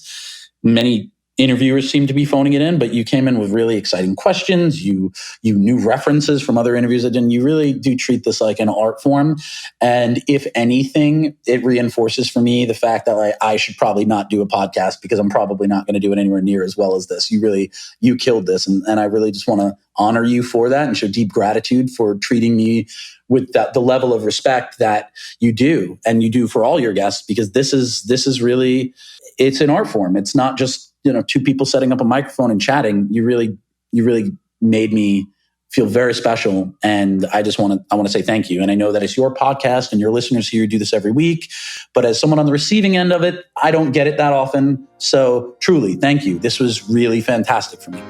S2: many interviewers seem to be phoning it in, but you came in with really exciting questions. You knew references from other interviews and you really do treat this like an art form. And if anything, it reinforces for me the fact that I should probably not do a podcast, because I'm probably not going to do it anywhere near as well as this. You killed this. And I really just want to honor you for that and show deep gratitude for treating me with the level of respect that you do, and you do for all your guests, because this is really, it's an art form. It's not just, two people setting up a microphone and chatting. You really made me feel very special. And I want to say thank you. And I know that it's your podcast and your listeners here do this every week, but as someone on the receiving end of it, I don't get it that often. So truly, thank you. This was really fantastic for me.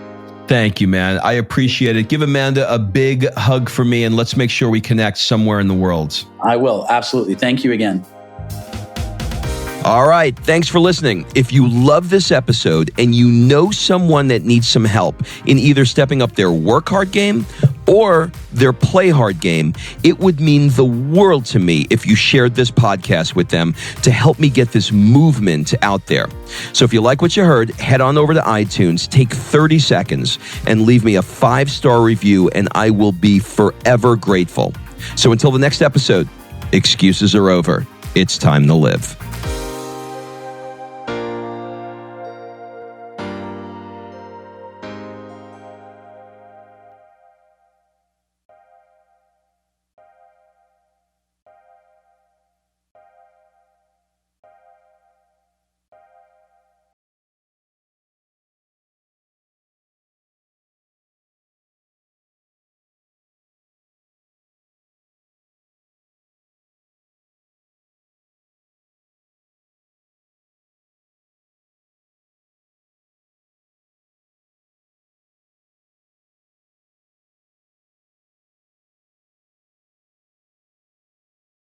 S1: Thank you, man. I appreciate it. Give Amanda a big hug for me, and let's make sure we connect somewhere in the world.
S2: I will. Absolutely. Thank you again.
S1: All right. Thanks for listening. If you love this episode and you know someone that needs some help in either stepping up their work hard game or their play hard game, it would mean the world to me if you shared this podcast with them to help me get this movement out there. So if you like what you heard, head on over to iTunes, take 30 seconds and leave me a 5-star review, and I will be forever grateful. So until the next episode, excuses are over. It's time to live.